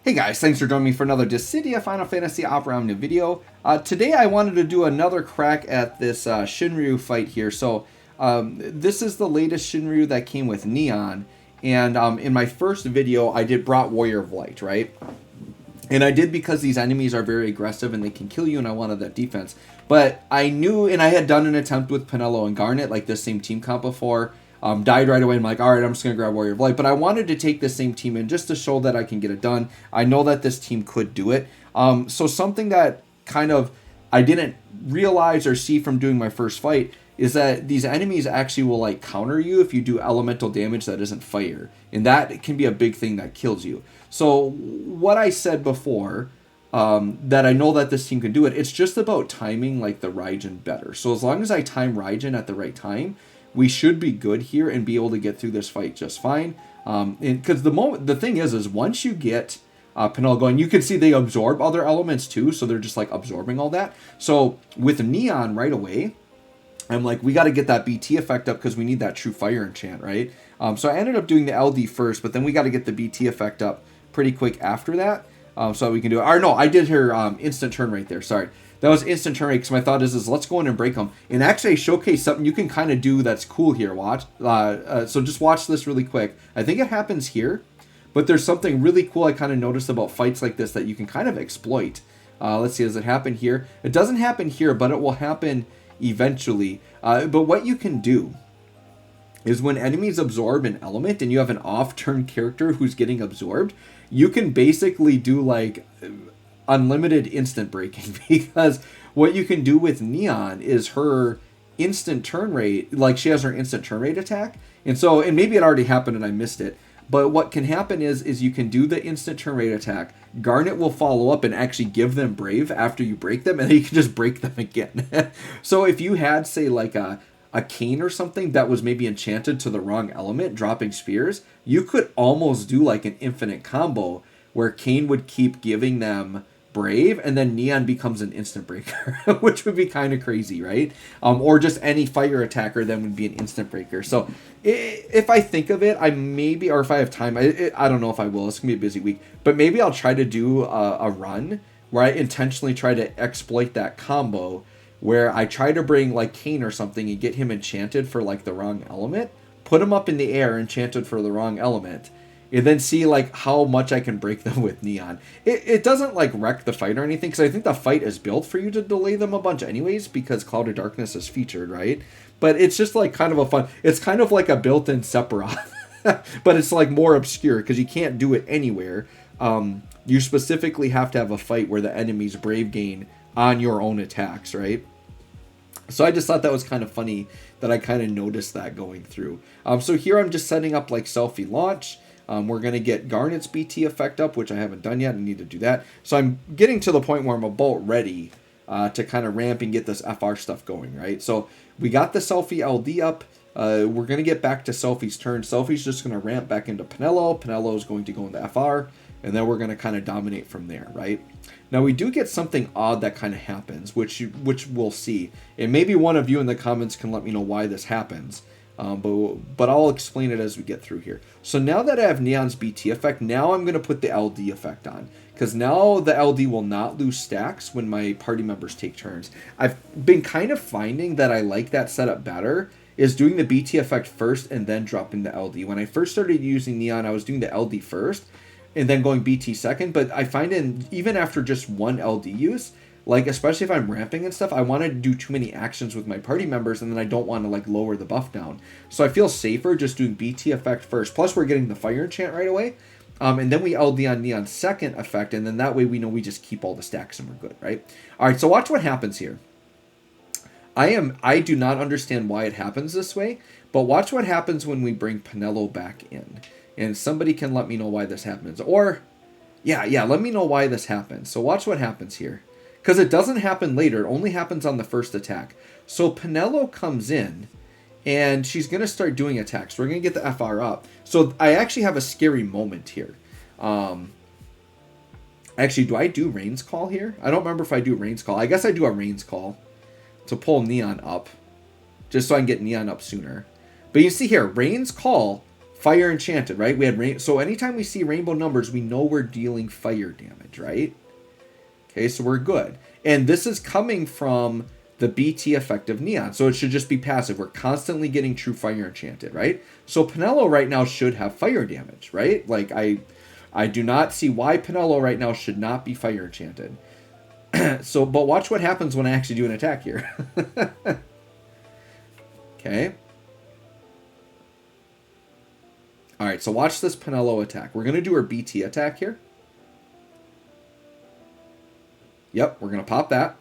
Hey guys, thanks for joining me for another Dissidia Final Fantasy Opera Omni video. Today I wanted to do another crack at this Shinryu fight here. So this is the latest Shinryu that came with Neon, and in my first video I brought Warrior of Light, right? And I did because these enemies are very aggressive and they can kill you, and I wanted that defense. But I knew, and I had done an attempt with Penelo and Garnet, like this same team comp before. Died right away. I'm like, all right, I'm just going to grab Warrior of Light. But I wanted to take the same team in just to show that I can get it done. I know that this team could do it. So something that kind of I didn't realize or see from doing my first fight is that these enemies actually will like counter you if you do elemental damage that isn't fire. And that can be a big thing that kills you. So what I said before, that I know that this team can do it, it's just about timing like the Raijin better. So as long as I time Raijin at the right time, we should be good here and be able to get through this fight just fine. Because the thing is once you get Penelo going, you can see they absorb other elements too, so they're just like absorbing all that. So with Neon right away, I'm like, we got to get that BT effect up because we need that true fire enchant, right? So I ended up doing the LD first, but then we got to get the BT effect up pretty quick after that, so that we can do it. Or no, I did her instant turn right there. Sorry. That was instant turn rate, because my thought is let's go in and break them. And actually, I showcase something you can kind of do that's cool here. Watch. So just watch this really quick. I think it happens here, but there's something really cool I kind of noticed about fights like this that you can kind of exploit. Let's see, does it happen here? It doesn't happen here, but it will happen eventually. But what you can do is when enemies absorb an element and you have an off-turn character who's getting absorbed, you can basically do like unlimited instant breaking, because what you can do with Neon is her instant turn rate, like she has her instant turn rate attack, and maybe it already happened and I missed it, but what can happen is you can do the instant turn rate attack, Garnet will follow up and actually give them Brave after you break them, and then you can just break them again. So if you had, say, like a cane or something that was maybe enchanted to the wrong element, dropping spears, you could almost do like an infinite combo where Cane would keep giving them Brave, and then Neon becomes an instant breaker, which would be kind of crazy, right? Or just any fire attacker then would be an instant breaker. So if I think of it, I maybe, or if I have time, I don't know if I will. It's gonna be a busy week, but maybe I'll try to do a run where I intentionally try to exploit that combo, where I try to bring like Cane or something and get him enchanted for like the wrong element, put him up in the air enchanted for the wrong element, and then see like how much I can break them with Neon. It doesn't like wreck the fight or anything, because I think the fight is built for you to delay them a bunch anyways, because Cloud of Darkness is featured, right? But it's just like kind of a fun, it's kind of like a built-in Sephiroth, but it's like more obscure because you can't do it anywhere. You specifically have to have a fight where the enemy's Brave gain on your own attacks, right? So I just thought that was kind of funny that I kind of noticed that going through. So here I'm just setting up like selfie launch. We're going to get Garnet's BT effect up, which I haven't done yet. I need to do that. So I'm getting to the point where I'm about ready to kind of ramp and get this FR stuff going, right? So we got the selfie LD up. We're going to get back to Selfie's turn. Selfie's just going to ramp back into Penelo. Penelo is going to go into FR, and then we're going to kind of dominate from there, right? Now we do get something odd that kind of happens, which we'll see. And maybe one of you in the comments can let me know why this happens. But I'll explain it as we get through here. So now that I have Neon's BT effect, now I'm going to put the LD effect on, because now the LD will not lose stacks when my party members take turns. I've been kind of finding that I like that setup better, is doing the BT effect first and then dropping the LD. When I first started using Neon, I was doing the LD first and then going BT second, but I find even after just one LD use, like especially if I'm ramping and stuff, I want to do too many actions with my party members, and then I don't want to like lower the buff down. So I feel safer just doing BT effect first. Plus we're getting the fire enchant right away, and then we LD on Neon's second effect, and then that way we know we just keep all the stacks and we're good, right? All right, so watch what happens here. I do not understand why it happens this way, but watch what happens when we bring Penelo back in, and somebody can let me know why this happens, or yeah, let me know why this happens. So watch what happens here. Because it doesn't happen later. It only happens on the first attack. So Penelo comes in, and she's going to start doing attacks. We're going to get the FR up. So I actually have a scary moment here. Actually, do I do Rain's Call here? I don't remember if I do Rain's Call. I guess I do a Rain's Call to pull Neon up, just so I can get Neon up sooner. But you see here, Rain's Call fire enchanted, right? We had so anytime we see rainbow numbers, we know we're dealing fire damage, right? Okay, so we're good. And this is coming from the BT effect of Neon, so it should just be passive. We're constantly getting true fire enchanted, right? So Penelo right now should have fire damage, right? Like I do not see why Penelo right now should not be fire enchanted. So, but watch what happens when I actually do an attack here. Okay. All right, so watch this Penelo attack. We're going to do her BT attack here. Yep, we're going to pop that.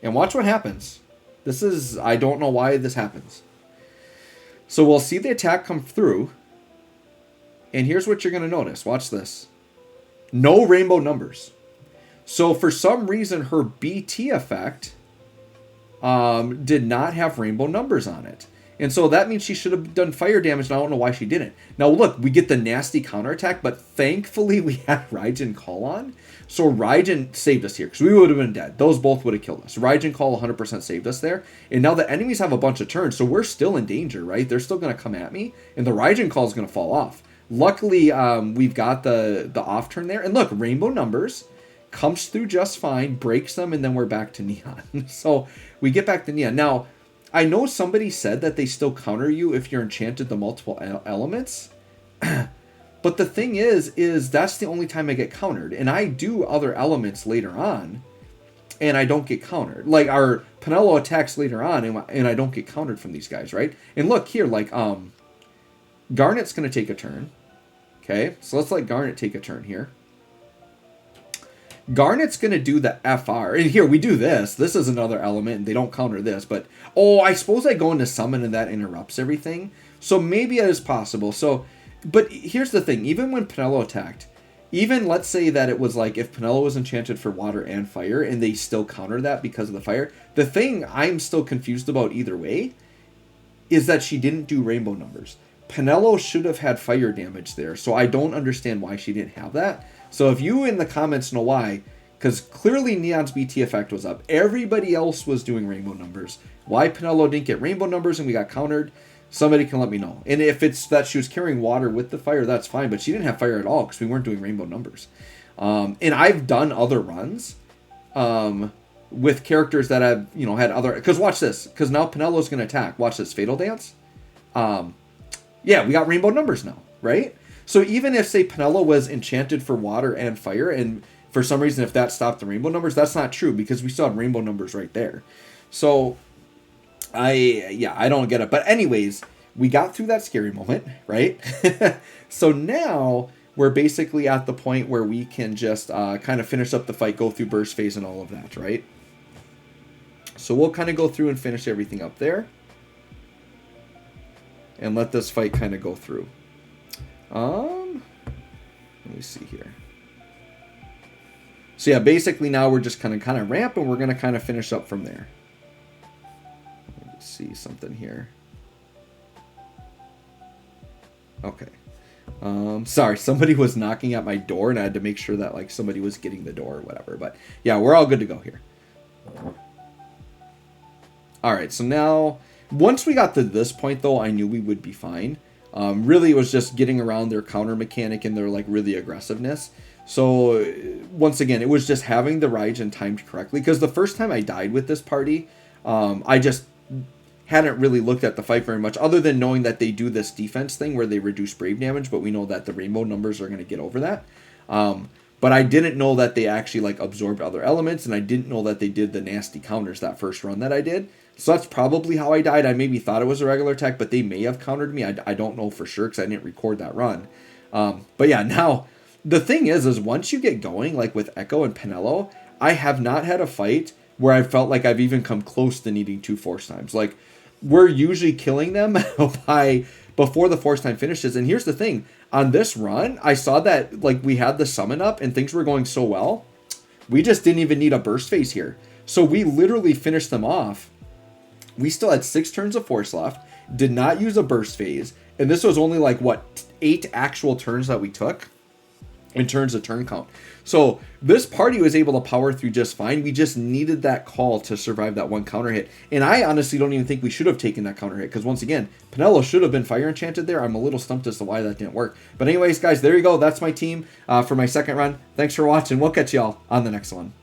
And watch what happens. This is, I don't know why this happens. So we'll see the attack come through. And here's what you're going to notice. Watch this. No rainbow numbers. So for some reason, her BT effect did not have rainbow numbers on it. And so that means she should have done fire damage, and I don't know why she didn't. Now look, we get the nasty counterattack, but thankfully we had Raijin Call on. So Raijin saved us here, because we would have been dead. Those both would have killed us. Raijin Call 100% saved us there. And now the enemies have a bunch of turns, so we're still in danger, right? They're still going to come at me, and the Raijin Call is going to fall off. Luckily, we've got the off turn there. And look, rainbow numbers comes through just fine, breaks them, and then we're back to Neon. So we get back to Neon. Now, I know somebody said that they still counter you if you're enchanted the multiple elements. But the thing is that's the only time I get countered. And I do other elements later on, and I don't get countered. Like our Penelo attacks later on, and I don't get countered from these guys, right? And look here, like Garnet's going to take a turn. Okay, so let's let Garnet take a turn here. Garnet's going to do the FR. And here, we do this. This is another element, and they don't counter this. But, oh, I suppose I go into summon, and that interrupts everything. So maybe it is possible. So, but here's the thing. Even when Penelo attacked, even let's say that it was like if Penelo was enchanted for water and fire, and they still counter that because of the fire, the thing I'm still confused about either way is that she didn't do rainbow numbers. Penelo should have had fire damage there, so I don't understand why she didn't have that. So if you in the comments know why, because clearly Neon's BT effect was up. Everybody else was doing rainbow numbers. Why Penelo didn't get rainbow numbers and we got countered, somebody can let me know. And if it's that she was carrying water with the fire, that's fine. But she didn't have fire at all because we weren't doing rainbow numbers. And I've done other runs with characters that have, had other... Because watch this. Because now Penelo's going to attack. Watch this. Fatal Dance. Yeah, we got rainbow numbers now, right? So even if, say, Penelo was enchanted for water and fire, and for some reason if that stopped the rainbow numbers, that's not true because we still had rainbow numbers right there. So, I don't get it. But anyways, we got through that scary moment, right? So now we're basically at the point where we can just kind of finish up the fight, go through burst phase and all of that, right? So we'll kind of go through and finish everything up there. And let this fight kind of go through. Let me see here. So yeah, basically now we're just kind of ramp, and we're going to kind of finish up from there. Let me see something here. Okay. Sorry, somebody was knocking at my door, and I had to make sure that somebody was getting the door or whatever. But yeah, we're all good to go here. All right, so now once we got to this point, though, I knew we would be fine. Really, it was just getting around their counter mechanic and their really aggressiveness. So once again, it was just having the Raijin timed correctly. Because the first time I died with this party, I just hadn't really looked at the fight very much, other than knowing that they do this defense thing where they reduce brave damage. But we know that the rainbow numbers are going to get over that. But I didn't know that they actually absorbed other elements, and I didn't know that they did the nasty counters that first run that I did. So that's probably how I died. I maybe thought it was a regular attack, but they may have countered me. I don't know for sure because I didn't record that run. But yeah, now the thing is once you get going, like with Echo and Penelo, I have not had a fight where I felt like I've even come close to needing 2 force times. Like, we're usually killing them before the force time finishes. And here's the thing. On this run, I saw that we had the summon up and things were going so well. We just didn't even need a burst phase here. So we literally finished them off. We still had 6 turns of force left, did not use a burst phase, and this was only 8 actual turns that we took. in terms of turn count. So this party was able to power through just fine. We just needed that call to survive that one counter hit. And I honestly don't even think we should have taken that counter hit, because once again, Penelo should have been fire enchanted there. I'm a little stumped as to why that didn't work. But anyways, guys, there you go. That's my team for my second run. Thanks for watching. We'll catch y'all on the next one.